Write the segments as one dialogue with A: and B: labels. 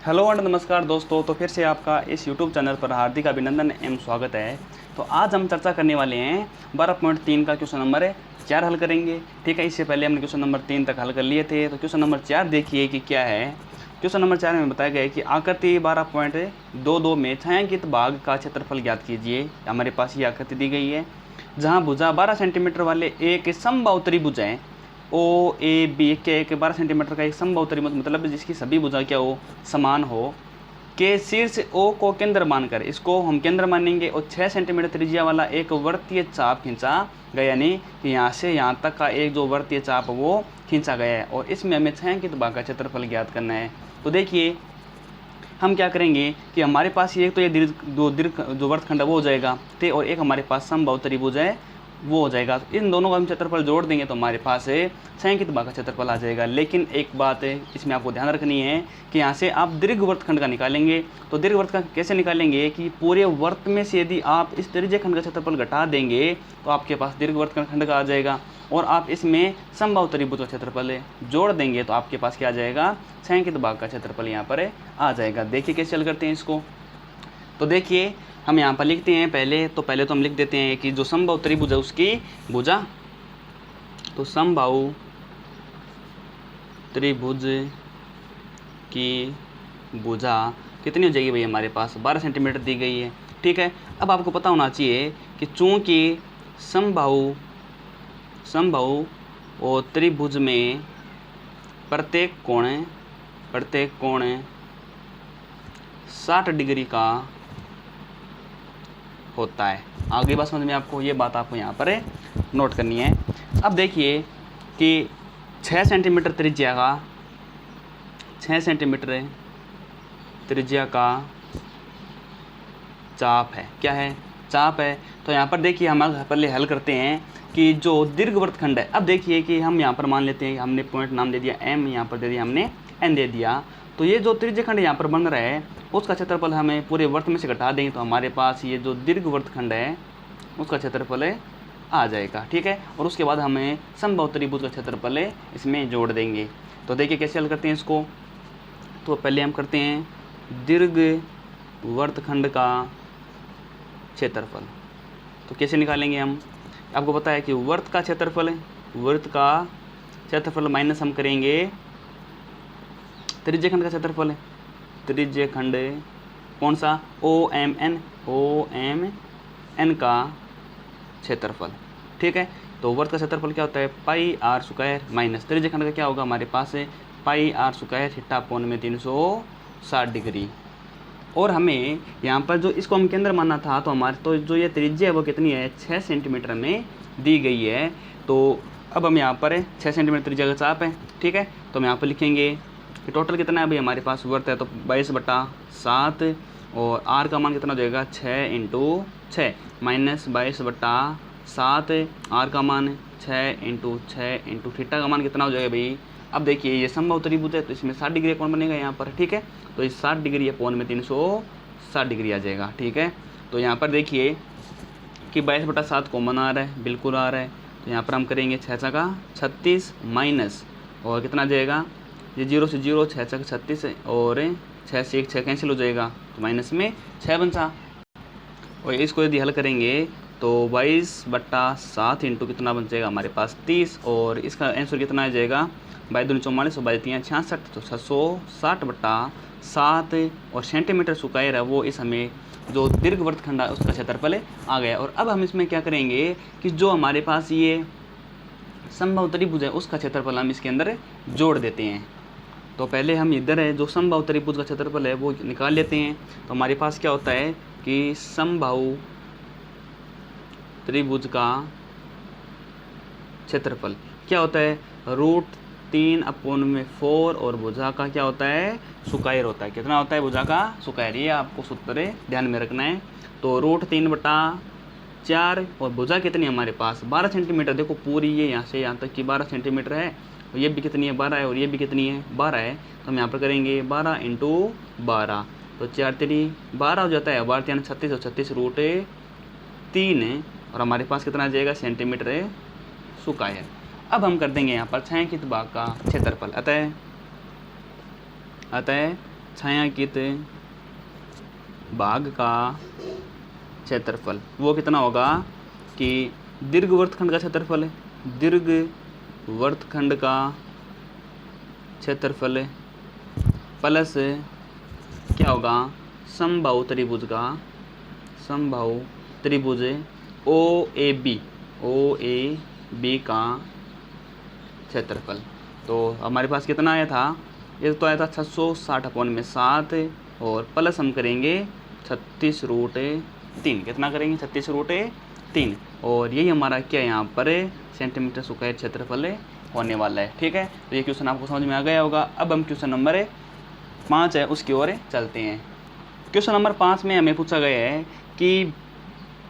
A: Hello and नमस्कार दोस्तों। तो फिर से आपका इस यूट्यूब चैनल पर हार्दिक अभिनंदन एवं स्वागत है। तो आज हम चर्चा करने वाले हैं 12.3 का क्वेश्चन नंबर है 4 हल करेंगे। ठीक है, इससे पहले हमने क्वेश्चन नंबर 3 तक हल कर लिए थे। तो क्वेश्चन नंबर 4 देखिए कि क्या है। क्वेश्चन नंबर 4 में बताया गया है कि आकृति 12.22 में छायांकित भाग का क्षेत्रफल ज्ञात कीजिए। हमारे पास ये आकृति दी गई है जहाँ भुजा 12 सेंटीमीटर वाले एक समबाहु त्रिभुज है ओ ए बी के 12 सेंटीमीटर का एक समबाहु त्रिभुज, मतलब जिसकी सभी भुजा क्या हो, समान हो, के शीर्ष ओ को केंद्र मानकर इसको हम केंद्र मानेंगे और 6 सेंटीमीटर त्रिज्या वाला एक वर्तीय चाप खींचा गया, यानी कि यहाँ से यहाँ तक का एक जो वर्तीय चाप वो खींचा गया है और इसमें हमें छायांकित भाग का क्षेत्रफल ज्ञात करना है। तो देखिए हम क्या करेंगे कि हमारे पास ये तो ये दीर्घ जो वर्तखंड है वो हो जाएगा ठीक, और एक हमारे पास समबाहु त्रिभुज है वो हो जाएगा। तो इन दोनों का हम क्षेत्रफल जोड़ देंगे तो हमारे पास छायांकित भाग का क्षेत्रफल आ जाएगा। लेकिन एक बात है इसमें आपको ध्यान रखनी है कि यहाँ से आप दीर्घ वर्तखंड का निकालेंगे। तो दीर्घ वर्तखंड कैसे निकालेंगे कि पूरे वर्त में से यदि आप इस त्रिज्य खंड का क्षेत्रफल घटा देंगे तो आपके पास दीर्घ वर्तखंड का आ जाएगा, और आप इसमें समबाहु त्रिभुज का क्षेत्रफल जोड़ देंगे तो आपके पास क्या आ जाएगा, छायांकित भाग का क्षेत्रफल यहाँ पर आ जाएगा। देखिए कैसे हल करते हैं इसको। तो देखिए हम यहाँ पर लिखते हैं पहले तो हम लिख देते हैं कि जो समबाहु त्रिभुज है उसकी भुजा, तो समबाहु त्रिभुज की भुजा कितनी हो जाएगी भाई, हमारे पास 12 सेंटीमीटर दी गई है। ठीक है, अब आपको पता होना चाहिए कि चूंकि समबाहु और त्रिभुज में प्रत्येक कोण 60 डिग्री का होता है। आगे बात समझ में आपको, ये बात आपको यहाँ पर नोट करनी है। अब देखिए कि 6 सेंटीमीटर त्रिज्या का चाप है, क्या है, चाप है। तो यहाँ पर देखिए हम पहले हल करते हैं कि जो दीर्घवृत्तखंड है। अब देखिए कि हम यहाँ पर मान लेते हैं, हमने पॉइंट नाम दे दिया m, यहाँ पर दे दिया हमने n दे दिया। तो ये जो त्रिज्यखंड यहाँ पर बन रहा है उसका क्षेत्रफल हमें पूरे वर्त में से घटा देंगे तो हमारे पास ये जो दीर्घवृत्तखंड है उसका क्षेत्रफल आ जाएगा। ठीक है, और उसके बाद हमें समबाहु त्रिभुज का क्षेत्रफल इसमें जोड़ देंगे। तो देखिए कैसे हल करते हैं इसको। तो पहले हम करते हैं दीर्घवृत्तखंड का क्षेत्रफल। तो कैसे निकालेंगे हम, आपको पता है कि वर्त का क्षेत्रफल माइनस हम करेंगे त्रिज्यखंड का क्षेत्रफल है, त्रिज्यखंड कौन सा, ओ एम एन का क्षेत्रफल। ठीक है, तो वर्त का क्षेत्रफल क्या होता है, पाई आर स्क्वायर माइनस त्रिज्यखंड का क्या होगा हमारे पास पाई आर स्क्वायर थीटा कोण में 360 डिग्री। और हमें यहाँ पर जो इसको हम केंद्र मानना था तो हमारे तो जो ये त्रिज्या है वो कितनी है, 6 सेंटीमीटर में दी गई है। तो अब हम यहाँ पर 6 सेंटीमीटर त्रिज्या का चाप है। ठीक है, तो हम यहाँ पर लिखेंगे कि टोटल कितना है भाई, हमारे पास वर्त है तो 22/7 और आर का मान कितना हो जाएगा, 6 × 6 माइनस 22/7, आर का मान 6 × 6 × थीटा का मान कितना हो जाएगा भाई। अब देखिए ये समबाहु त्रिभुज है तो इसमें 60 डिग्री कोण बनेगा यहाँ पर। ठीक है, तो इस 60 डिग्री कोण में 360 डिग्री आ जाएगा। ठीक है, तो यहाँ पर देखिए कि 22/7 कॉमन आ रहा है, बिल्कुल आ रहा है। तो यहाँ पर हम करेंगे 6 का 36 माइनस और कितना आ जाएगा, ये 0 से 0, 6 का 36 और 6 से 1 6 कैंसिल हो जाएगा तो माइनस में 6 बचा। और इसको यदि हल करेंगे तो 22/7 इंटू कितना बन जाएगा हमारे पास 30, और इसका आंसर कितना आ जाएगा, 22 दूनी 44 और 22 66, तो 660/7 और सेंटीमीटर स्क्वायर है वो इस हमें जो दीर्घवृत्तखंड है उसका क्षेत्रफल आ गया। और अब हम इसमें क्या करेंगे कि जो हमारे पास ये समबाहु त्रिभुज है उसका क्षेत्रफल हम इसके अंदर जोड़ देते हैं। तो पहले हम इधर है जो समबाहु त्रिभुज का क्षेत्रफल है वो निकाल लेते हैं। तो हमारे पास क्या होता है कि समबाहु त्रिभुज का क्षेत्रफल क्या होता है, √3/4 और भुजा का क्या होता है, स्क्वायर होता है। कितना होता है भुजा का स्क्वायर, ये आपको सूत्र ध्यान में रखना है। तो √3/4 और भुजा कितनी हमारे पास 12 सेंटीमीटर। देखो पूरी ये यहाँ से यहाँ तक की 12 सेंटीमीटर है, और ये भी कितनी है 12 है, और ये भी कितनी है 12 है। तो हम यहाँ पर करेंगे 12 × 12, तो 4 3 12 हो जाता है, 12 3 36 और 36 √3 है, और हमारे पास कितना आ जाएगा सेंटीमीटर स्क्वायर। अब हम कर देंगे यहाँ पर छायांकित भाग का क्षेत्रफल, अतः छायांकित भाग का क्षेत्रफल वो कितना होगा कि दीर्घ वृत्तखंड का क्षेत्रफल है, दीर्घ वृत्तखंड का क्षेत्रफल प्लस क्या होगा समबाहु त्रिभुज का, समबाहु त्रिभुज ओ ए बी का क्षेत्रफल। तो हमारे पास कितना आया था, ये तो आया था 660/7 और प्लस हम करेंगे 36√3। कितना करेंगे 36√3 और यही हमारा क्या यहाँ पर सेंटीमीटर स्क्वायर क्षेत्रफल होने वाला है। ठीक है, तो ये क्वेश्चन आपको समझ में आ गया होगा। अब हम क्वेश्चन नंबर 5 है उसकी ओर चलते हैं। क्वेश्चन नंबर 5 में हमें पूछा गया है कि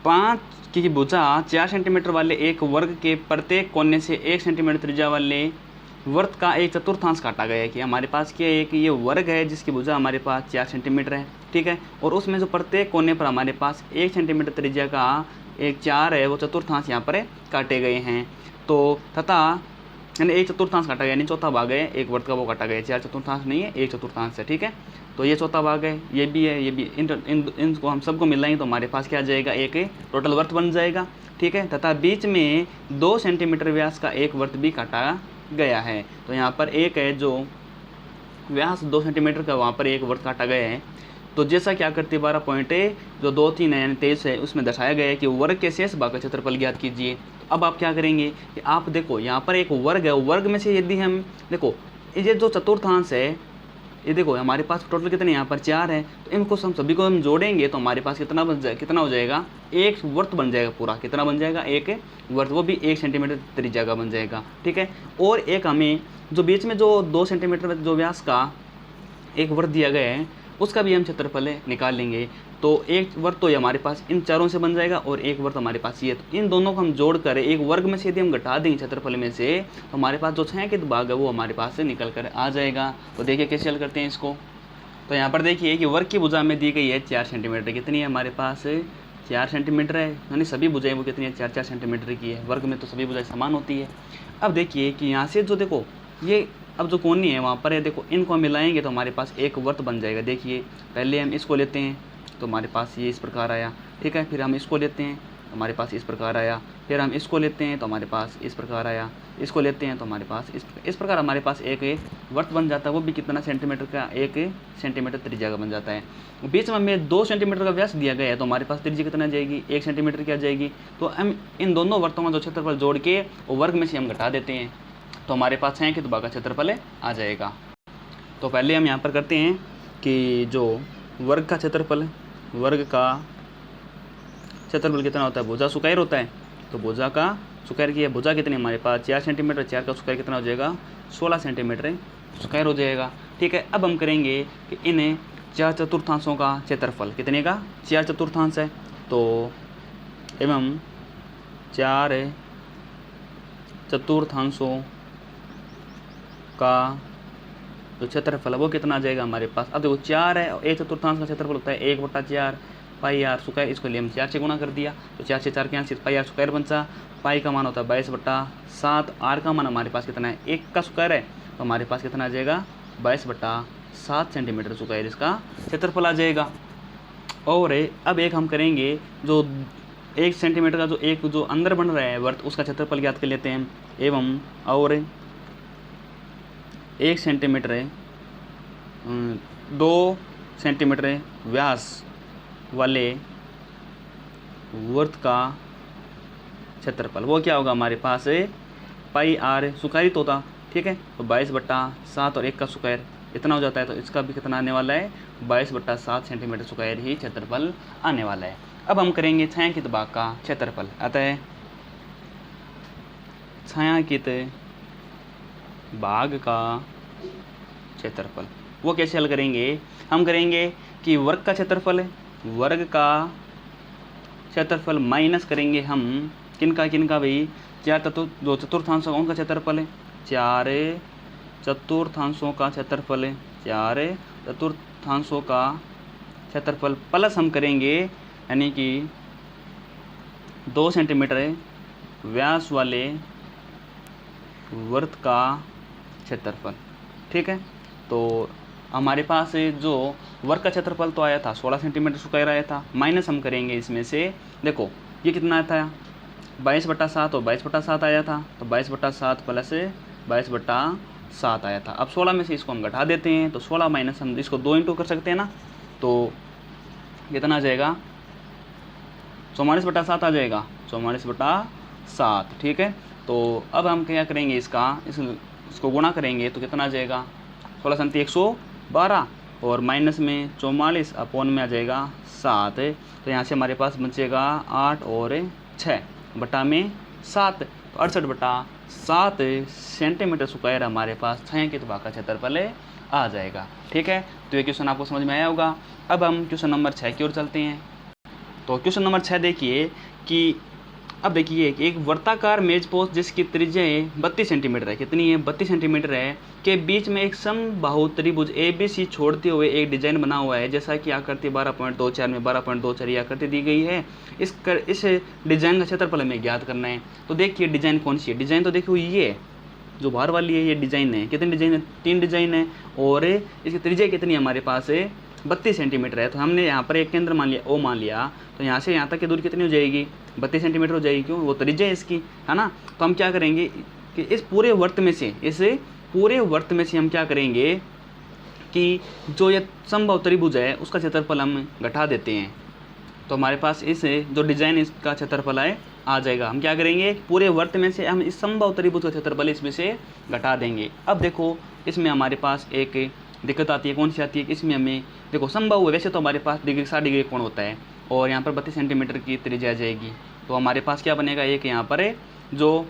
A: 5 की भुजा 4 सेंटीमीटर वाले एक वर्ग के प्रत्येक कोने से 1 सेंटीमीटर त्रिज्या वाले वर्त का एक चतुर्थांश काटा गया है। कि हमारे पास क्या है कि ये वर्ग है जिसकी भुजा हमारे पास 4 सेंटीमीटर है। ठीक है, और उसमें जो प्रत्येक कोने पर हमारे पास 1 सेंटीमीटर त्रिज्या का एक 4 है वो चतुर्थांश यहाँ पर काटे गए हैं। तो तथा यानी एक चतुर्थांश काटा गया, यानी चौथा भाग है एक वर्त का वो काटा गया है। 4 चतुर्थांश नहीं है, एक चतुर्थांश है। ठीक है, तो ये चौथा भाग है, ये भी है, ये भी। इनको हम सबको मिलाएंगे तो हमारे पास क्या आ जाएगा, एक टोटल वर्त बन जाएगा। ठीक है, तथा बीच में 2 सेंटीमीटर व्यास का एक वर्त भी काटा गया है। तो यहाँ पर एक है जो व्यास 2 सेंटीमीटर का, वहाँ पर एक वर्त काटा गया है। तो जैसा क्या करते 12 पॉइंट जो 2, 3 है यानी 23 है उसमें दर्शाया गया है कि वर्ग के शेष भाग का क्षेत्रफल ज्ञात कीजिए। तो अब आप क्या करेंगे कि आप देखो यहाँ पर एक वर्ग है, वर्ग में से यदि हम देखो ये जो चतुर्थांश है, ये देखो हमारे पास टोटल कितने यहाँ पर 4 है, तो इनको हम सभी को हम जोड़ेंगे तो हमारे पास कितना बन जाए, कितना हो जाएगा, एक वर्त बन जाएगा पूरा। कितना बन जाएगा, एक वर्त, वो भी 1 सेंटीमीटर त्रिज्या का बन जाएगा। ठीक है, और एक हमें जो बीच में जो 2 सेंटीमीटर जो व्यास का एक वर्त दिया गया है उसका भी हम क्षेत्रफल निकाल लेंगे। तो एक वर्त तो ये हमारे पास इन चारों से बन जाएगा और एक वर्त हमारे पास ये, तो इन दोनों को हम जोड़ कर एक वर्ग में से यदि हम घटा देंगे क्षेत्रफल में से तो हमारे पास जो छायांकित भाग है वो हमारे पास से निकल कर आ जाएगा। तो देखिए कैसे हल करते हैं इसको। तो यहाँ पर देखिए कि वर्ग की भुजा में दी गई है 4 सेंटीमीटर, कितनी है हमारे पास 4 सेंटीमीटर है, यानी सभी भुजाएं वो कितनी है 4-4 सेंटीमीटर की है। वर्ग में तो सभी भुजाएं समान होती है। अब देखिए कि यहाँ से जो देखो ये अब जो कोनी है वहाँ पर है, देखो इनको मिलाएंगे तो हमारे पास एक वर्त बन जाएगा। देखिए पहले हम इसको लेते हैं तो हमारे पास ये इस प्रकार आया। ठीक है, फिर हम इसको लेते हैं तो हमारे पास इस प्रकार आया, फिर हम इसको लेते हैं तो हमारे पास इस प्रकार आया, इसको लेते हैं तो हमारे पास इस प्रकार हमारे पास एक वर्त बन जाता है। वो भी कितना सेंटीमीटर का, 1 सेंटीमीटर त्रिज्या का बन जाता है। बीच में हमें 2 सेंटीमीटर का व्यास दिया गया है तो हमारे पास त्रिज्या कितना आ जाएगी, 1 सेंटीमीटर की आ जाएगी। तो हम इन दोनों वर्तों का जो क्षेत्रफल जोड़ के वर्ग में से हम घटा देते हैं तो हमारे पास छायांकित भाग का क्षेत्रफल आ जाएगा। तो पहले हम यहाँ पर करते हैं कि जो वर्ग का क्षेत्रफल, वर्ग का क्षेत्रफल कितना होता है, भुजा स्क्वायर होता है। तो भुजा का स्क्वायर की भुजा कितनी हमारे पास 4 सेंटीमीटर, 4 का स्क्वायर कितना हो जाएगा 16 सेंटीमीटर स्क्वायर हो जाएगा। ठीक है, अब हम करेंगे कि इन 4 चतुर्थांशों का क्षेत्रफल कितने का, 4 चतुर्थांश है तो एवं 4 चतुर्थांशों का जो क्षेत्रफल है वो कितना आ जाएगा हमारे पास। अब देखो 4 है और 1 चतुर्थांश का क्षेत्रफल होता है 1/4 पाई आर स्क्वायर, इसको लिए हम 4 से गुणा कर दिया तो 4 से 4 के यहाँ सिर्फ पाई आर स्क्वायर बचा। पाई का मान होता है 22/7, आर का मान हमारे पास कितना है 1 का स्क्वायर है तो हमारे पास कितना आ जाएगा 22/7 सेंटीमीटर स्क्वायर इसका क्षेत्रफल आ जाएगा। और अब एक हम करेंगे जो 1 सेंटीमीटर का जो अंदर बन रहा है वर्त उसका क्षेत्रफल ज्ञात कर लेते हैं। एवं और 1 सेंटीमीटर 2 सेंटीमीटर व्यास वाले वर्त का क्षेत्रफल वो क्या होगा हमारे पास पाई आर स्क्वायर तो होता। ठीक है, तो 22/7 और 1 का स्क्वायर इतना हो जाता है तो इसका भी कितना आने वाला है 22/7 सेंटीमीटर स्क्वायर ही क्षेत्रफल आने वाला है। अब हम करेंगे छायांकित भाग का क्षेत्रफल। अतः छायांकित भाग का क्षेत्रफल वो कैसे हल करेंगे, हम करेंगे कि वर्ग का क्षेत्रफल है, वर्ग का क्षेत्रफल माइनस करेंगे हम किनका भाई 4 जो चतुर्थांशों का उनका क्षेत्रफल है, 4 चतुर्थांशों का क्षेत्रफल है, 4 चतुर्थांशों का क्षेत्रफल प्लस हम करेंगे यानी कि 2 सेंटीमीटर व्यास वाले वर्त का क्षेत्रफल। ठीक है, तो हमारे पास जो वर्ग का क्षेत्रफल तो आया था 16 सेंटीमीटर स्क्वायर आया था, माइनस हम करेंगे इसमें से, देखो ये कितना था 22/7 और 22/7 आया था, तो 22/7 प्लस 22/7 आया था। अब 16 में से इसको हम घटा देते हैं, तो 16 माइनस हम इसको 2 इंटू कर सकते हैं ना, तो कितना आ जाएगा 44/7 आ जाएगा, 44/7। ठीक है, तो अब हम क्या करेंगे इसको गुणा करेंगे तो कितना आ जाएगा 16 संति 112 और माइनस में 44 अपॉन में आ जाएगा 7। तो यहाँ से हमारे पास बचेगा 8 और 6 बटा में 7, तो 68/7 सेंटीमीटर स्क्वायर हमारे पास 6 इंच भाग का क्षेत्रफल आ जाएगा। ठीक है, तो ये क्वेश्चन आपको समझ में आया होगा। अब हम क्वेश्चन नंबर 6 की ओर चलते हैं। तो क्वेश्चन नंबर 6 देखिए कि अब देखिए एक वर्ताकार मेज पोस्ट जिसकी त्रिज्या 32 सेंटीमीटर है, कितनी है 32 सेंटीमीटर है, के बीच में एक समबाहु त्रिभुज ABC छोड़ते हुए एक डिजाइन बना हुआ है, जैसा कि आकृति 12.24 में 12.24 ये आकृति दी गई है। इस डिजाइन का क्षेत्रफल हमें ज्ञात करना है। तो देखिए डिजाइन कौन सी है, डिजाइन तो देखो ये जो बाहर वाली है ये डिजाइन है, कितनी डिजाइन है 3 डिजाइन है, और इसकी त्रिज्या कितनी हमारे पास है 32 सेंटीमीटर है। तो हमने यहाँ पर एक केंद्र मान लिया O मान लिया, तो यहाँ से यहाँ तक की दूरी कितनी हो जाएगी 32 सेंटीमीटर हो जाएगी, क्यों वो त्रिज्या है इसकी, है ना। तो हम क्या करेंगे कि इस पूरे वर्त में से हम क्या करेंगे कि जो ये समबाहु त्रिभुज है उसका क्षेत्रफल हम घटा देते हैं, तो हमारे पास इस जो डिजाइन इसका क्षेत्रफल है आ जाएगा। हम क्या करेंगे पूरे वर्त में से हम इस समबाहु त्रिभुज का क्षेत्रफल इसमें से घटा देंगे। अब देखो इसमें हमारे पास एक दिक्कत आती है, कौन सी आती है कि इसमें हमें देखो समबाहु है, वैसे तो हमारे पास 60 डिग्री कोण होता है और यहाँ पर 32 सेंटीमीटर की त्रिज्या आ जाएगी, तो हमारे पास क्या बनेगा एक यहाँ पर जो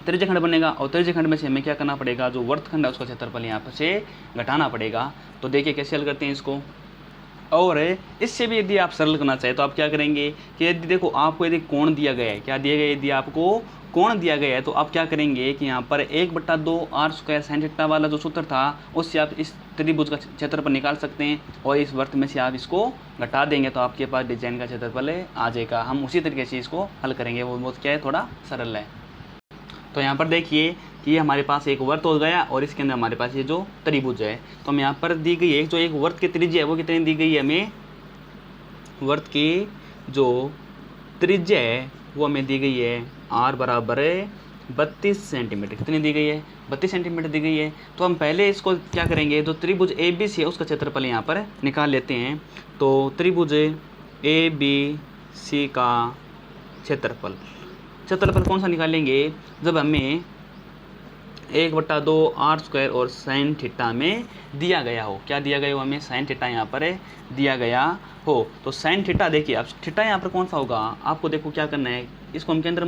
A: त्रिज्या खंड बनेगा, और त्रिज्या खंड में से हमें क्या करना पड़ेगा जो वर्तखंड है उसका क्षेत्रफल यहाँ पर से घटाना पड़ेगा। तो देखिए कैसे हल करते हैं इसको, और इससे भी यदि आप सरल करना चाहें तो आप क्या करेंगे कि यदि देखो आपको यदि कोण दिया गया है, क्या दिया गया है, यदि आपको कोण दिया गया है तो आप क्या करेंगे कि यहाँ पर 1/2 r² sin थीटा वाला जो सूत्र था उससे आप इस त्रिभुज का क्षेत्रफल निकाल सकते हैं, और इस वर्त में से आप इसको घटा देंगे तो आपके पास डिजाइन का क्षेत्रफल आ जाएगा। हम उसी तरीके से इसको हल करेंगे, वो क्या है थोड़ा सरल है। तो यहाँ पर देखिए कि ये हमारे पास एक वर्त हो गया और इसके अंदर हमारे पास ये जो त्रिभुज है, तो हम यहाँ पर दी गई है जो एक वर्त की त्रिज्या है वो कितनी दी गई है, हमें वर्त की जो त्रिज्या है वो हमें दी गई है r बराबर 32 सेंटीमीटर, कितनी दी गई है 32 सेंटीमीटर दी गई है। तो हम पहले इसको क्या करेंगे जो त्रिभुज ABC है उसका क्षेत्रफल यहाँ पर निकाल लेते हैं। तो त्रिभुज ABC का क्षेत्रफल कौन सा निकालेंगे जब हमें 1/2 r² और sin थीटा में दिया गया हो, क्या दिया गया हो हमें sin थीटा यहाँ पर दिया गया हो। तो sin थीटा देखिए अब थीटा यहाँ पर कौन सा होगा, आपको देखो क्या करना है, इसको हम केंद्र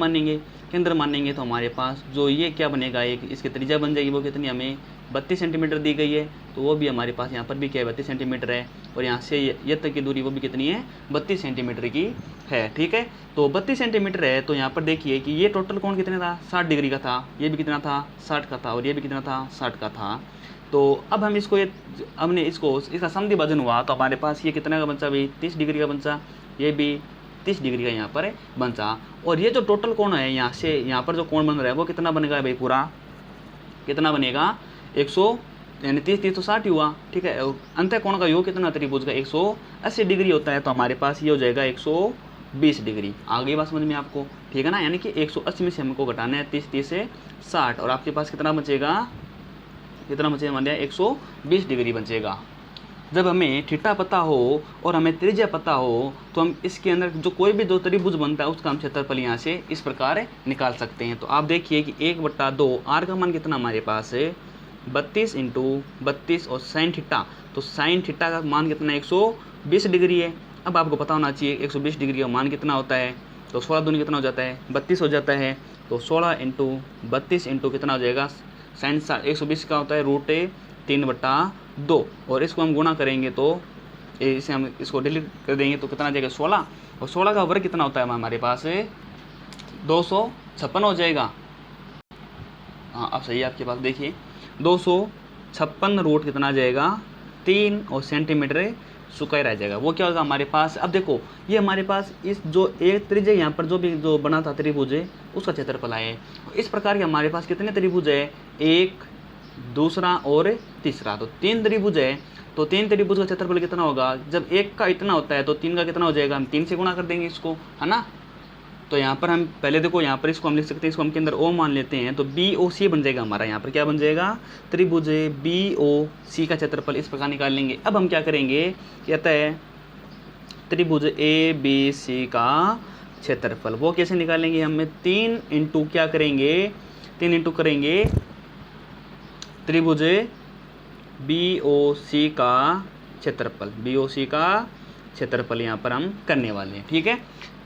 A: मानेंगे तो हमारे पास जो ये क्या बनेगा एक इसकी त्रिज्या बन जाएगी, वो कितनी हमें 32 सेंटीमीटर दी गई है, तो वो भी हमारे पास यहाँ पर भी क्या है 32 सेंटीमीटर है, और यहाँ से ये तक की दूरी वो भी कितनी है 32 सेंटीमीटर की है। ठीक है, तो 32 सेंटीमीटर है, तो यहाँ पर देखिए कि ये टोटल कोण कितने था 60 डिग्री का था, ये भी कितना था 60 का था, और ये भी कितना था 60 का था। तो अब हम इसको हमने इसका समद्वि भाजन हुआ तो हमारे पास ये कितना का बचा भाई 30 डिग्री का बचा, ये भी 30 डिग्री का यहाँ पर बचा, और ये जो टोटल कोण है यहाँ से यहाँ पर जो कोण बन रहा है वो कितना बनेगा भाई, पूरा कितना बनेगा 100 यानी 30 तो 60 हुआ। ठीक है, अंत कोण का योग कितना त्रिभुज का 180 डिग्री होता है, तो हमारे पास ये हो जाएगा 120 डिग्री। आ गई बात समझ में आपको, ठीक है ना, यानी कि 180 में से हमको घटाना है 30 से 60, और आपके पास कितना बचेगा मान लिया 120 डिग्री बचेगा। जब हमें थीटा पता हो और हमें त्रिज्या पता हो तो हम इसके अंदर जो कोई भी जो त्रिभुज बनता है उसका हम क्षेत्रफल यहाँ से इस प्रकार निकाल सकते हैं। तो आप देखिए कि 1/2 r का मान कितना हमारे पास है 32 × 32 और sin थीटा, तो sin थीटा का मान कितना 120 डिग्री है। अब आपको पता होना चाहिए 120 डिग्री का मान कितना होता है, तो 16 दूनी कितना हो जाता है 32 हो जाता है, तो 16 × 32 × कितना हो जाएगा sin 120 का होता है √3/2, और इसको हम गुणा करेंगे तो इसे हम इसको डिलीट कर देंगे तो कितना आ जाएगा 16, और 16 का वर्ग कितना होता है हमारे पास 256 हो जाएगा। हाँ अब सही है आपके पास, देखिए 256 रूट कितना आ जाएगा 3 और सेंटीमीटर स्क्वायर आ जाएगा, वो क्या होगा हमारे पास। अब देखो ये हमारे पास इस जो एक त्रिज्या यहाँ पर जो बना था त्रिभुज है उसका क्षेत्रफल है। इस प्रकार के हमारे पास कितने त्रिभुज है 1 दूसरा और तीसरा। तो 3 त्रिभुज है, तो 3 त्रिभुज का क्षेत्रफल कितना होगा? जब एक का इतना होता है तो 3 का कितना हो जाएगा? हम 3 से गुणा कर देंगे इसको, है ना। तो यहाँ पर हम पहले देखो, यहाँ पर इसको हम लिख सकते हैं, इसको हम के अंदर ओ मान लेते हैं, तो बी ओ सी बन जाएगा हमारा। यहाँ पर क्या बन जाएगा? त्रिभुज बी ओ सी का क्षेत्रफल इस प्रकार निकाल लेंगे। अब हम क्या करेंगे, कहता है त्रिभुज ए बी सी का क्षेत्रफल, वो कैसे निकालेंगे? हमें 3 इंटू क्या करेंगे, 3 इंटू करेंगे त्रिभुज बी ओ सी का क्षेत्रफल, बी ओ सी का क्षेत्रफल यहाँ पर हम करने वाले हैं, ठीक है।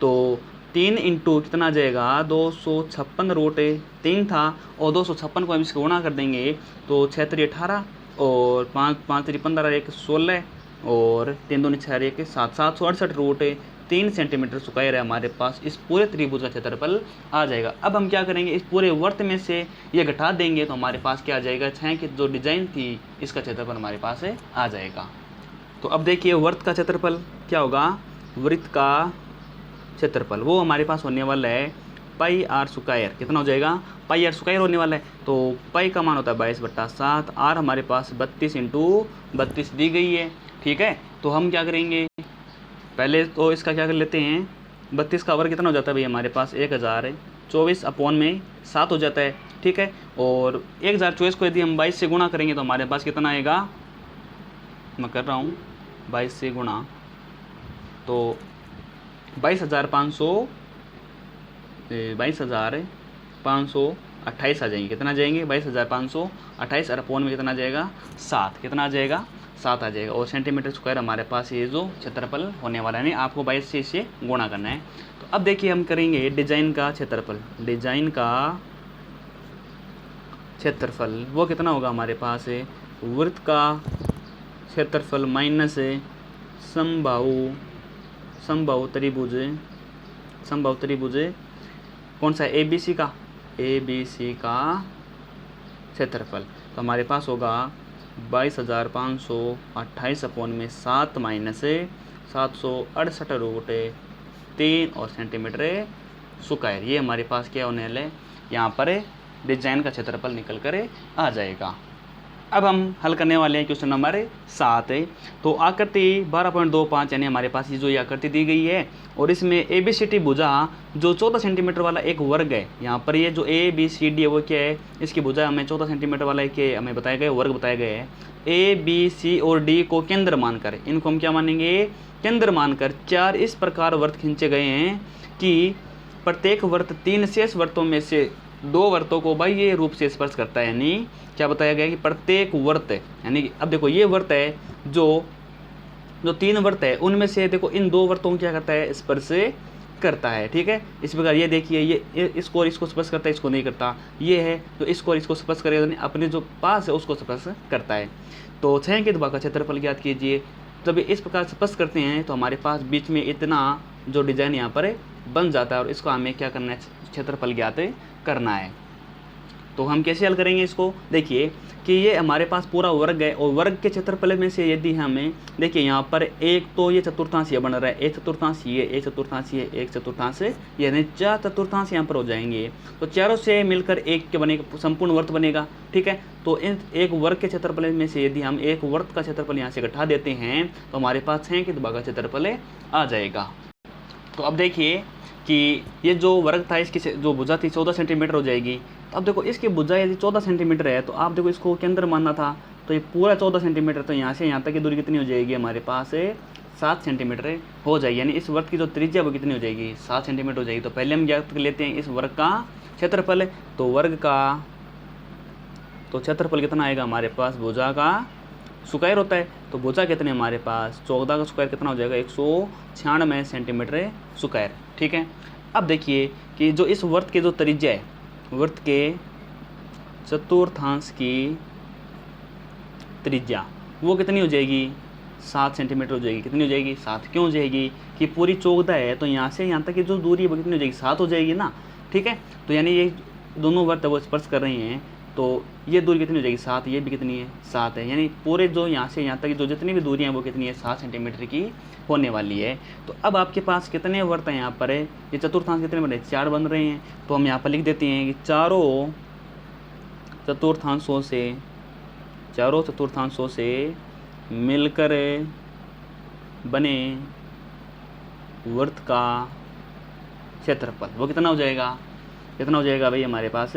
A: तो 3 इंटू कितना आ जाएगा? 256√3 था, और 256 को हम इसको गुणा कर देंगे, तो 6 3 18 और 5 5 3 15 1 16 और 3 2 6 1 7 768√3 सेंटीमीटर स्क्वायर है हमारे पास इस पूरे त्रिभुज का क्षेत्रफल आ जाएगा। अब हम क्या करेंगे, इस पूरे वर्त में से ये घटा देंगे, तो हमारे पास क्या आ जाएगा? 6 की जो डिजाइन थी इसका क्षेत्रफल हमारे पास आ जाएगा। तो अब देखिए वर्त का क्षेत्रफल क्या होगा? वृत्त का क्षेत्रफल वो हमारे पास होने वाला है पाई आर स्क्वायर। कितना हो जाएगा? पाई आर स्क्वायर होने वाला है। तो पाई का मान होता है 22/7, आर हमारे पास 32 इंटू 32 दी गई है, ठीक है। तो हम क्या करेंगे, पहले तो इसका क्या कर लेते हैं, 32 का वर्ग कितना हो जाता है भाई हमारे पास? 1024/7 हो जाता है, ठीक है। और 1024 को यदि हम 22 से गुणा करेंगे तो हमारे पास कितना आएगा? मैं कर रहा हूँ 22 से गुणा, तो 22,528 आ जाएंगे। कितना जाएंगे? 22,528 और अपोन में कितना आ जाएगा? 7। कितना आ जाएगा? 7 आ जाएगा। और सेंटीमीटर स्क्वायर हमारे पास ये जो क्षेत्रफल होने वाला है, नहीं आपको 22 से इसे गुणा करना है। तो अब देखिए हम करेंगे डिजाइन का क्षेत्रफल। डिजाइन का क्षेत्रफल वो कितना होगा हमारे पास? वृत्त का क्षेत्रफल माइनस समबाहु त्रिभुज कौन सा? ए बी सी का, ए बी सी का क्षेत्रफल। तो हमारे पास होगा 22,528 अपोन में 7 माइनस 768√3 और सेंटीमीटर स्क्वायर। ये हमारे पास क्या होने वाला है? यहाँ पर डिजाइन का क्षेत्रफल निकल कर आ जाएगा। अब हम हल करने वाले हैं क्वेश्चन नंबर 7 है। तो आकृति 12.25 यानी हमारे पास ये जो ये आकृति दी गई है, और इसमें ए बी सी डी भुजा जो 14 सेंटीमीटर वाला एक वर्ग है, यहाँ पर ये जो ए बी सी डी है वो क्या है? इसकी भुजा हमें 14 सेंटीमीटर वाला के हमें बताया गया वर्ग बताया गया है। ए बी सी और डी को केंद्र मानकर, इनको हम क्या मानेंगे? केंद्र मानकर 4 इस प्रकार वर्त खींचे गए हैं कि प्रत्येक वर्त 3 शेष वर्तों में से 2 वर्तों को भाई ये रूप से स्पर्श करता है। यानी क्या बताया गया कि प्रत्येक वर्त है, यानी अब देखो ये वर्त है, जो 3 वर्त है उनमें से देखो इन 2 वर्तों को क्या करता है? स्पर्श करता है, ठीक है। इस प्रकार ये देखिए, ये इसको और इसको स्पर्श करता है, इसको नहीं करता। ये है तो इसको और इसको स्पर्श करेगा, अपने जो पास है उसको स्पर्श करता है। तो 6 के दुआ का क्षेत्रफल ज्ञात कीजिए। जब इस प्रकार स्पर्श करते हैं तो हमारे पास बीच में इतना जो डिजाइन यहाँ पर बन जाता है, और इसको हमें क्या करना है? क्षेत्रफल ज्ञात करना है। तो हम कैसे हल करेंगे इसको? देखिए कि ये हमारे पास पूरा वर्ग है, और वर्ग के क्षेत्रफल में से यदि हमें देखिए यहाँ पर एक तो ये चतुर्थांश ये बन रहा है, एक चतुर्थांश ये, एक चतुर्थांश ये, एक चतुर्थांश यानी 4 चतुर्थांश यहाँ पर हो जाएंगे। तो चारों से मिलकर एक के बनेगा, संपूर्ण वर्त बनेगा, ठीक है। तो इन एक वर्ग के क्षेत्रफल में से यदि हम एक वर्त का क्षेत्रफल यहाँ से घटा देते हैं तो हमारे पास 6 के दुआ का क्षेत्रफल आ जाएगा। तो अब देखिए कि ये जो वर्ग था इसकी जो भुजा थी 14 सेंटीमीटर हो जाएगी। तो अब देखो इसकी भुजा यदि 14 सेंटीमीटर है, तो आप देखो इसको केंद्र मानना था, तो ये पूरा 14 सेंटीमीटर, तो यहाँ से यहाँ तक की दूरी कितनी हो जाएगी? हमारे पास 7 सेंटीमीटर हो जाएगी। यानी इस वर्ग की जो त्रिज्या वो कितनी हो जाएगी? 7 सेंटीमीटर हो जाएगी। तो पहले हम ज्ञात कर लेते हैं इस वर्ग का क्षेत्रफल। तो वर्ग का तो क्षेत्रफल कितना आएगा हमारे पास? भुजा का स्क्वायर होता है, तो भुजा कितने हमारे पास? 14 का स्क्वायर कितना हो जाएगा? 196 सेंटीमीटर स्क्वायर, ठीक है। अब देखिए कि जो इस वर्त के जो त्रिज्या है, वर्त के चतुर्थांश की त्रिज्या वो कितनी हो जाएगी? 7 सेंटीमीटर हो जाएगी। कितनी हो जाएगी? 7। क्यों हो जाएगी? कि पूरी 14 है, तो यहाँ से यहाँ तक की जो दूरी है वो कितनी हो जाएगी? 7 हो जाएगी ना, ठीक है। तो यानी ये दोनों वर्त वो स्पर्श कर रही हैं, तो ये दूरी कितनी हो जाएगी? 7। ये भी कितनी है? 7 है। यानी पूरे जो यहाँ से यहाँ तक की जो जितनी भी दूरियाँ हैं वो कितनी है? 7 सेंटीमीटर की होने वाली है। तो अब आपके पास कितने वर्त हैं यहाँ पर? ये चतुर्थांश कितने बन रहे हैं? 4 बन रहे हैं। तो हम यहाँ पर लिख देते हैं कि चारों चतुर्थांशों से चारों चतुर्थांशों से मिलकर बने वृत्त का क्षेत्रफल वो कितना हो जाएगा, कितना हो जाएगा भाई हमारे पास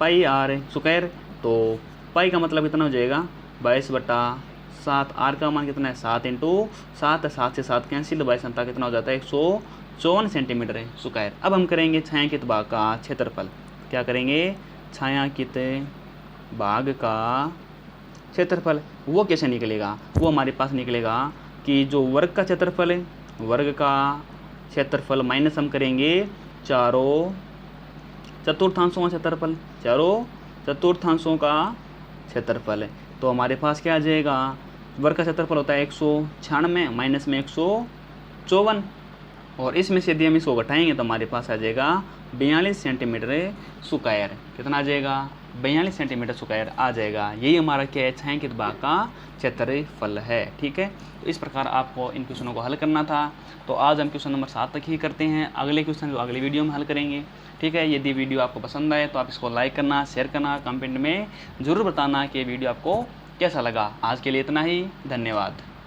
A: पाई आर स्क्वायर। तो पाई का मतलब कितना हो जाएगा 22/7, आर का मान कितना है 7 × 7, 7 से 7 कैंसिल, 22 कितना हो जाता है 154 सेंटीमीटर है स्क्वायर। अब हम करेंगे छायांकित भाग का क्षेत्रफल। क्या करेंगे, छायांकित भाग का क्षेत्रफल वो कैसे निकलेगा, वो हमारे पास निकलेगा कि जो वर्ग का क्षेत्रफल है, वर्ग का क्षेत्रफल माइनस हम करेंगे चारों चतुर्थांशों का क्षेत्रफल, चारों चतुर्थांशों का क्षेत्रफल है। तो हमारे पास क्या आ जाएगा, वर्ग का क्षेत्रफल होता है 196 माइनस में 154, और इसमें से यदि हम इसको घटाएंगे तो हमारे पास आ जाएगा 42 सेंटीमीटर स्क्वायर। कितना आ जाएगा 42 सेंटीमीटर स्क्वायर आ जाएगा। यही हमारा क्या है, छायांकित भाग का क्षेत्रफल है। ठीक है, तो इस प्रकार आपको इन क्वेश्चनों को हल करना था। तो आज हम क्वेश्चन नंबर 7 तक ही करते हैं, अगले क्वेश्चन को अगले वीडियो में हल करेंगे। ठीक है, यदि वीडियो आपको पसंद आए तो आप इसको लाइक करना, शेयर करना, कमेंट में ज़रूर बताना कि वीडियो आपको कैसा लगा। आज के लिए इतना ही, धन्यवाद।